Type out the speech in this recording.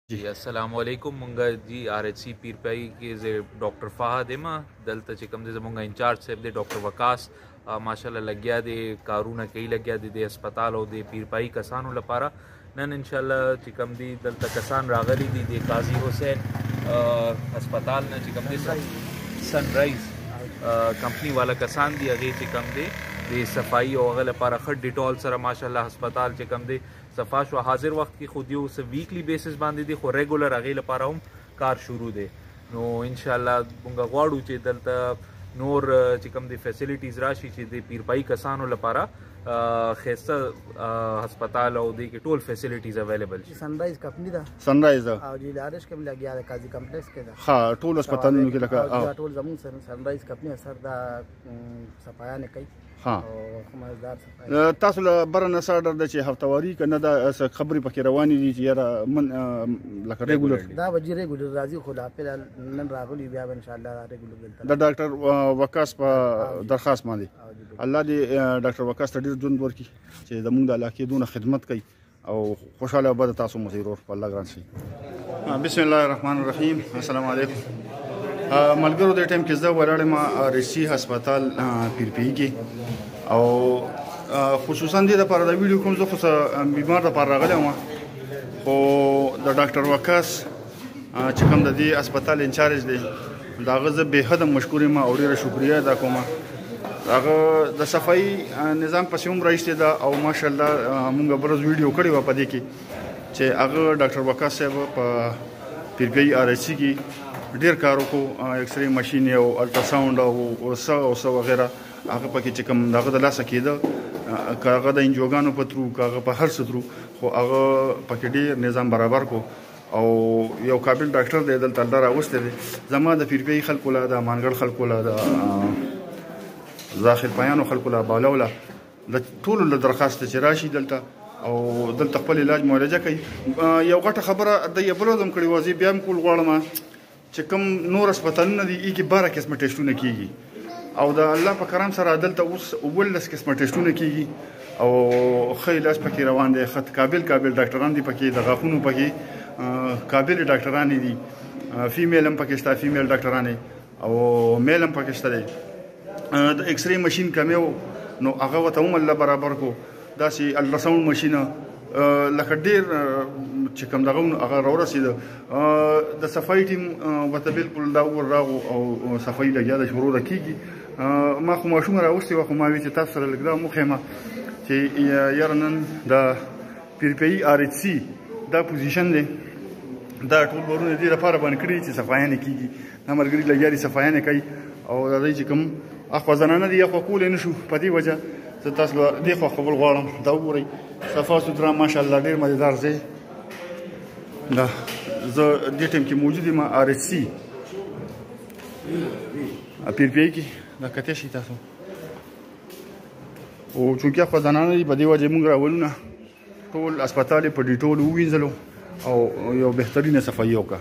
जी अस्सलाम वालेकुम मुंगा जी RHC पीरपाई के जे डॉक्टर फाहद एमा दलता चिकम दे मुंगा इंचार्ज साहब दे डॉक्टर वकास माशाल्लाह लग्या दे कारूना कई लग्या दे अस्पताल और दे पीरपाई कसानों लपारा नन इंशाल्लाह चिकम दी दलता कसान रागली दे काजी हुसैन अस्पताल न चिकम दे सनराइज कंपनी वाला कसान दी अगे चिकम दे सफाई और अगल लपारा खट डिटॉल सर माशाल्लाह अस्पताल चिकम दे सफाश व हाजिर वक्त की खुद उस वीकली बेसिस बांधी दी खो रेगुलर अगे लपारा हम कार शुरू दे नो इंशाल्लाह बुंगा ग्वाड़ू चे दलता नोर चिकम दी फैसिलिटीज राशि चे दे पीरपाई कसानों लपारा खैस्ता अस्पताल और दे के toll facilities available sunrise company दा सनराइज और जी लारिश के लग गया काजी कॉम्प्लेक्स के दा हाँ टोल अस्पताल में के लगा टोल जमून सनराइज कंपनी असर दा सफाया ने कई हाँ खमसदार सफाया تاسو له برنه ساډر د چې هفتواری کنه دا خبرې پکې روانې دي چې یاره من لکه ریګولر دا وجې ریګولر راځي خو لا په نن راغلی بیا ان شاء الله ریګولر دلته د ډاکټر وکاس په درخواست باندې الله دې ډاکټر وکاس ته ډیر ژوند ورکړي چې زموږ د علاقې دونه خدمت کوي او خوشاله به تاسو مسیرور په الله ګران شي بسم الله الرحمن الرحیم السلام علیکم ملګرو د ټیم کې زه ولاړم RHC هسپتال پیرپی کې او خصوصا د لپاره د ویډیو کوم زه خو بیمار د لپاره راغلی وم خو د ډاکټر وکاس چې کوم د دې هسپتال انچارج دی د هغه زه بې حده مشکور یم او ډېره شکریه ادا کوم هغه د صفایي نظام پسې هم راایستې ده او ماشاءالله مونږ برز ویډیو کړې وه په دې کې چې هغه ډاکټر وکاس صاحب په پیرپی RHC کې ډېر کار وکړو اکسرې ماشین او الټراساونډ او څه وغیره هغه پکې چې کوم دغه د لاسه کېده که هغه د انجوګانو په ترو که هغه په هر څه ترو خو هغه پکې ډېر نظام برابر کو او یو قابل ډاکټر دی دلته الله راوستی دی زما د پیرپی خلکو له د مانګړ خلکو له د داخل پایانو خلکو له باولو له د ټولو له درخواست چې راشي دلته او دلته خپل علاج معالجه کوي یو غټه خبره د یو بل ورځم کړې وه زه بیا هم کول غواړم چې کوم نور هسپتالونه دي هغې کې 12 قسمه ټیسټونه کېږي او د الله په کرم سره دلته اوس 19 قسمه ټیسټونه کېږي او ښه علاج پکې روان دی ښه قابل ډاکټران دي پکې د غاښونو پکې قابل ډاکټرانې دي فیمیل هم پکې شته فیمیل ډاکټرانې او میل هم پکې شته دی د ایکسرې ماشین کمی و نو هغه ورته هم الله برابر کو داسې الټراساونډ ماشین لکه ډېر چې کوم دغه هغه راورسېده د صفایي ټیم ورته بلکل دا ور راغو او صفایي لګیا ده شروع ده کېږي ما خو ماشومه راوستې وه خو ما وی چې تاسو سره لږ دا وښیم چې یاره نن د پیرپی RHC دا پوزیشن دی دا ټول ورونه دې لپاره باندې کړي چې صفایانې کېږي دا ملګري لګیا دي صفایانې کوي او د دوی چې کوم اخوا زنانه دي اخوا کولی نه شو په دې وجه زه تاسو له دې خوا خبر غواړم دا وګورئ صفا سوتره ماشاءالله ډېر مزېدار ځای دا زه دې ټایم کې موجود یم RHC پیرپی کې دا کتی شي تاسو او چونکې اخوا زنانه دي په دې وجه موږ راولونه ټول هسپتال یې په ډیټول ووینځلو او یو بهترینه صفایي وکړه